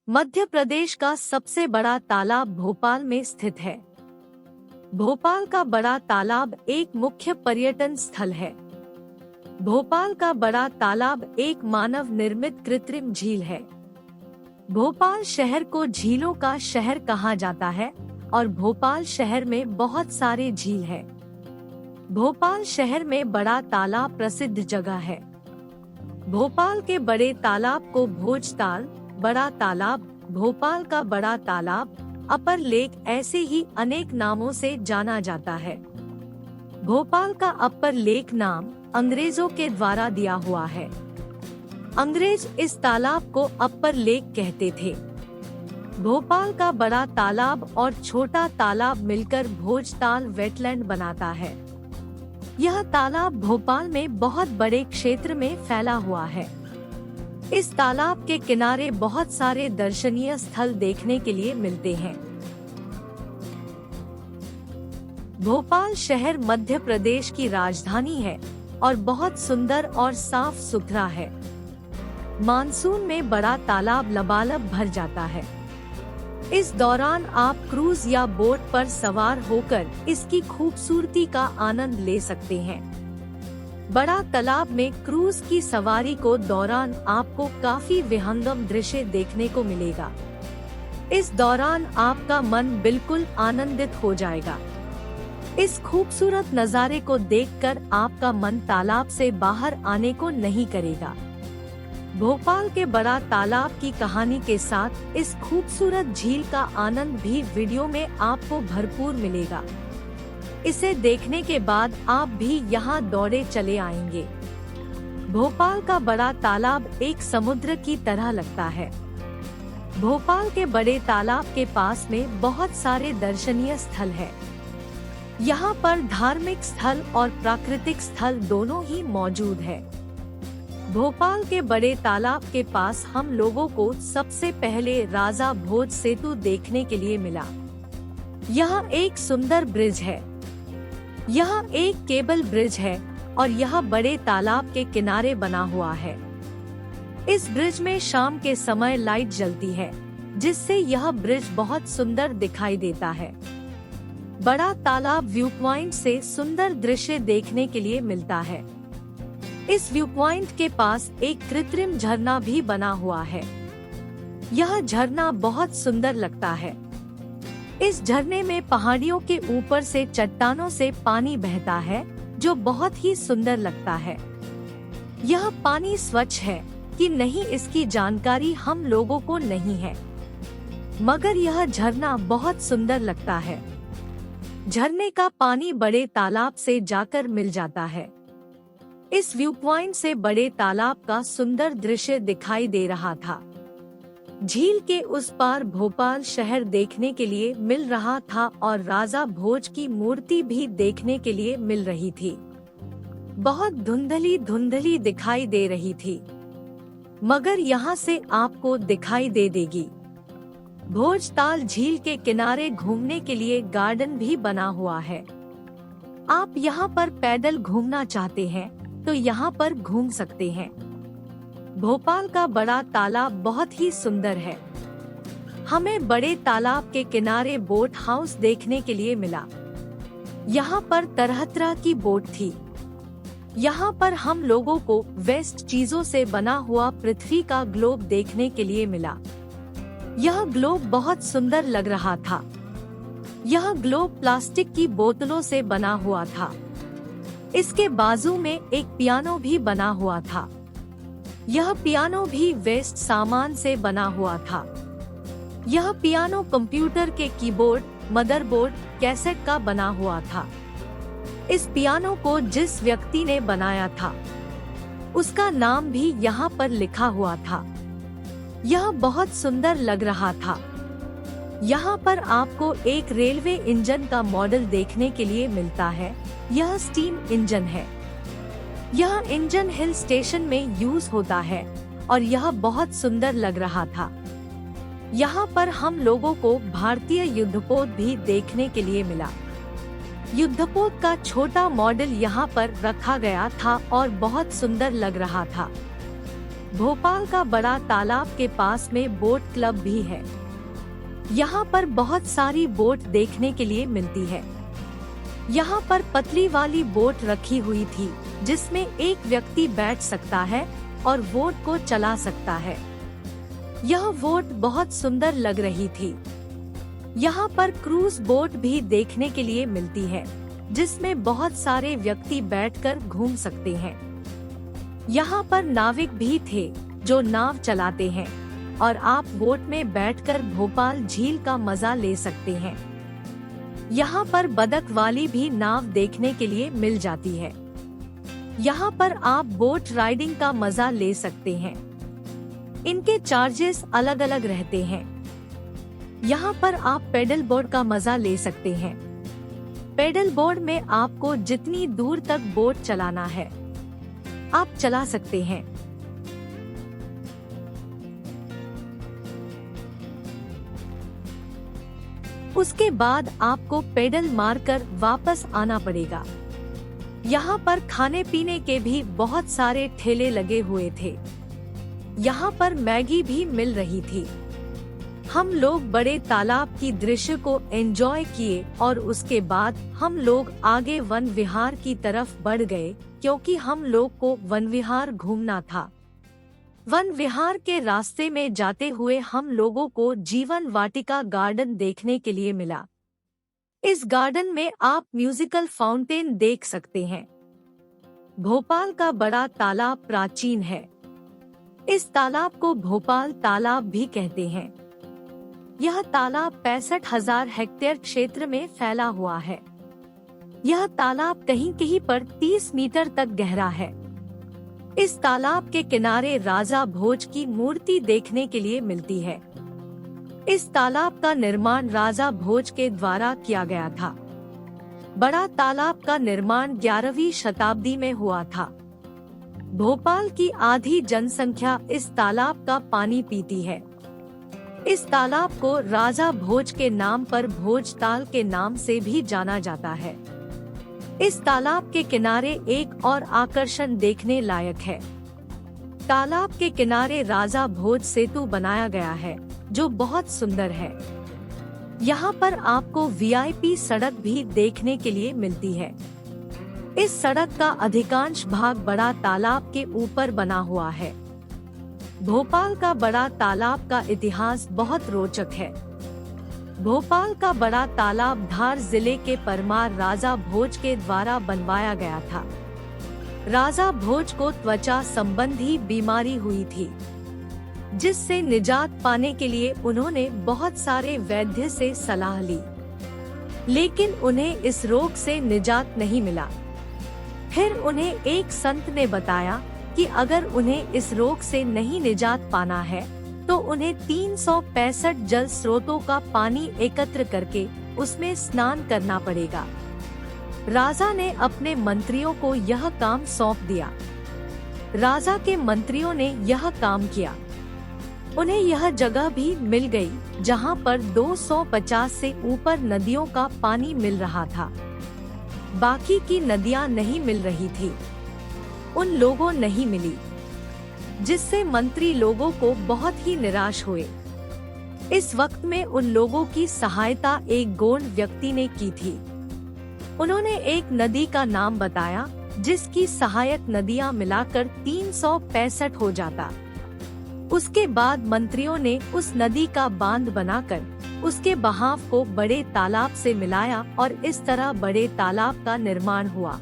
मध्य प्रदेश का सबसे बड़ा तालाब भोपाल में स्थित है। भोपाल का बड़ा तालाब एक मुख्य पर्यटन स्थल है। भोपाल का बड़ा तालाब एक मानव निर्मित कृत्रिम झील है। भोपाल शहर को झीलों का शहर कहा जाता है और भोपाल शहर में बहुत सारे झील है। भोपाल शहर में बड़ा तालाब प्रसिद्ध जगह है। भोपाल के बड़े तालाब को भोजताल, बड़ा तालाब, भोपाल का बड़ा तालाब, अपर लेक ऐसे ही अनेक नामों से जाना जाता है। भोपाल का अपर लेक नाम अंग्रेजों के द्वारा दिया हुआ है। अंग्रेज इस तालाब को अपर लेक कहते थे। भोपाल का बड़ा तालाब और छोटा तालाब मिलकर भोजताल वेटलैंड बनाता है। यह तालाब भोपाल में बहुत बड़े क्षेत्र में फैला हुआ है। इस तालाब के किनारे बहुत सारे दर्शनीय स्थल देखने के लिए मिलते हैं। भोपाल शहर मध्य प्रदेश की राजधानी है और बहुत सुंदर और साफ सुथरा है। मानसून में बड़ा तालाब लबालब भर जाता है। इस दौरान आप क्रूज या बोट पर सवार होकर इसकी खूबसूरती का आनंद ले सकते हैं। बड़ा तालाब में क्रूज की सवारी को दौरान आपको काफी विहंगम दृश्य देखने को मिलेगा। इस दौरान आपका मन बिल्कुल आनंदित हो जाएगा। इस खूबसूरत नज़ारे को देखकर आपका मन तालाब से बाहर आने को नहीं करेगा। भोपाल के बड़ा तालाब की कहानी के साथ इस खूबसूरत झील का आनंद भी वीडियो में आपको भरपूर मिलेगा। इसे देखने के बाद आप भी यहाँ दौड़े चले आएंगे। भोपाल का बड़ा तालाब एक समुद्र की तरह लगता है। भोपाल के बड़े तालाब के पास में बहुत सारे दर्शनीय स्थल है। यहाँ पर धार्मिक स्थल और प्राकृतिक स्थल दोनों ही मौजूद है। भोपाल के बड़े तालाब के पास हम लोगों को सबसे पहले राजा भोज सेतु देखने के लिए मिला। यहाँ एक सुंदर ब्रिज है। यह एक केबल ब्रिज है और यह बड़े तालाब के किनारे बना हुआ है। इस ब्रिज में शाम के समय लाइट जलती है, जिससे यह ब्रिज बहुत सुंदर दिखाई देता है। बड़ा तालाब व्यू पॉइंट से सुंदर दृश्य देखने के लिए मिलता है। इस व्यू पॉइंट के पास एक कृत्रिम झरना भी बना हुआ है। यह झरना बहुत सुंदर लगता है। इस झरने में पहाड़ियों के ऊपर से चट्टानों से पानी बहता है, जो बहुत ही सुंदर लगता है। यह पानी स्वच्छ है कि नहीं इसकी जानकारी हम लोगों को नहीं है, मगर यह झरना बहुत सुंदर लगता है। झरने का पानी बड़े तालाब से जाकर मिल जाता है। इस व्यू पॉइंट से बड़े तालाब का सुंदर दृश्य दिखाई दे रहा था। झील के उस पार भोपाल शहर देखने के लिए मिल रहा था और राजा भोज की मूर्ति भी देखने के लिए मिल रही थी। बहुत धुंधली धुंधली दिखाई दे रही थी, मगर यहाँ से आपको दिखाई दे देगी। भोजताल झील के किनारे घूमने के लिए गार्डन भी बना हुआ है। आप यहाँ पर पैदल घूमना चाहते हैं तो यहाँ पर घूम सकते हैं। भोपाल का बड़ा तालाब बहुत ही सुंदर है। हमें बड़े तालाब के किनारे बोट हाउस देखने के लिए मिला। यहाँ पर तरह तरह की बोट थी। यहाँ पर हम लोगों को वेस्ट चीजों से बना हुआ पृथ्वी का ग्लोब देखने के लिए मिला। यह ग्लोब बहुत सुंदर लग रहा था। यह ग्लोब प्लास्टिक की बोतलों से बना हुआ था। इसके बाजू में एक पियानो भी बना हुआ था। यह पियानो भी वेस्ट सामान से बना हुआ था। यह पियानो कंप्यूटर के कीबोर्ड, मदरबोर्ड, कैसेट का बना हुआ था। इस पियानो को जिस व्यक्ति ने बनाया था, उसका नाम भी यहाँ पर लिखा हुआ था। यह बहुत सुंदर लग रहा था। यहाँ पर आपको एक रेलवे इंजन का मॉडल देखने के लिए मिलता है। यह स्टीम इंजन है। यह इंजन हिल स्टेशन में यूज होता है और यह बहुत सुंदर लग रहा था। यहाँ पर हम लोगों को भारतीय युद्धपोत भी देखने के लिए मिला। युद्धपोत का छोटा मॉडल यहाँ पर रखा गया था और बहुत सुंदर लग रहा था। भोपाल का बड़ा तालाब के पास में बोट क्लब भी है। यहाँ पर बहुत सारी बोट देखने के लिए मिलती है। यहाँ पर पतली वाली बोट रखी हुई थी जिसमें एक व्यक्ति बैठ सकता है और बोट को चला सकता है। यह बोट बहुत सुंदर लग रही थी। यहाँ पर क्रूज बोट भी देखने के लिए मिलती है जिसमें बहुत सारे व्यक्ति बैठकर घूम सकते हैं। यहाँ पर नाविक भी थे जो नाव चलाते हैं और आप बोट में बैठकर भोपाल झील का मजा ले सकते हैं। यहाँ पर बतख वाली भी नाव देखने के लिए मिल जाती है। यहाँ पर आप बोट राइडिंग का मजा ले सकते हैं। इनके चार्जेस अलग अलग रहते हैं। यहाँ पर आप पेडल बोर्ड का मजा ले सकते हैं। पेडल बोर्ड में आपको जितनी दूर तक बोट चलाना है आप चला सकते हैं। उसके बाद आपको पेडल मारकर वापस आना पड़ेगा। यहाँ पर खाने पीने के भी बहुत सारे ठेले लगे हुए थे। यहाँ पर मैगी भी मिल रही थी। हम लोग बड़े तालाब की दृश्य को एंजॉय किए और उसके बाद हम लोग आगे वन विहार की तरफ बढ़ गए क्योंकि हम लोग को वन विहार घूमना था। वन विहार के रास्ते में जाते हुए हम लोगों को जीवन वाटिका गार्डन देखने के लिए मिला। इस गार्डन में आप म्यूजिकल फाउंटेन देख सकते हैं। भोपाल का बड़ा तालाब प्राचीन है। इस तालाब को भोपाल तालाब भी कहते हैं। यह तालाब 65,000 हेक्टेयर क्षेत्र में फैला हुआ है। यह तालाब कहीं कहीं पर 30 मीटर तक गहरा है। इस तालाब के किनारे राजा भोज की मूर्ति देखने के लिए मिलती है। इस तालाब का निर्माण राजा भोज के द्वारा किया गया था। बड़ा तालाब का निर्माण 11वीं शताब्दी में हुआ था। भोपाल की आधी जनसंख्या इस तालाब का पानी पीती है। इस तालाब को राजा भोज के नाम पर भोज ताल के नाम से भी जाना जाता है। इस तालाब के किनारे एक और आकर्षण देखने लायक है। तालाब के किनारे राजा भोज सेतु बनाया गया है जो बहुत सुंदर है। यहाँ पर आपको वीआईपी सड़क भी देखने के लिए मिलती है। इस सड़क का अधिकांश भाग बड़ा तालाब के ऊपर बना हुआ है। भोपाल का बड़ा तालाब का इतिहास बहुत रोचक है। भोपाल का बड़ा तालाब धार जिले के परमार राजा भोज के द्वारा बनवाया गया था। राजा भोज को त्वचा संबंधी बीमारी हुई थी जिससे निजात पाने के लिए उन्होंने बहुत सारे वैद्य से सलाह ली, लेकिन उन्हें इस रोग से निजात नहीं मिला। फिर उन्हें एक संत ने बताया कि अगर उन्हें इस रोग से नहीं निजात पाना है तो उन्हें 365 जल स्रोतों का पानी एकत्र करके उसमें स्नान करना पड़ेगा। राजा ने अपने मंत्रियों को यह काम सौंप दिया। राजा के मंत्रियों ने यह काम किया। उन्हें यह जगह भी मिल गई जहां पर 250 से ऊपर नदियों का पानी मिल रहा था। बाकी की नदियां नहीं मिल रही थी, उन लोगों नहीं मिली, जिससे मंत्री लोगों को बहुत ही निराश हुए। इस वक्त में उन लोगों की सहायता एक गोंड व्यक्ति ने की थी। उन्होंने एक नदी का नाम बताया जिसकी सहायक नदियां मिलाकर 365 हो जाता। उसके बाद मंत्रियों ने उस नदी का बांध बनाकर उसके बहाव को बड़े तालाब से मिलाया और इस तरह बड़े तालाब का निर्माण हुआ।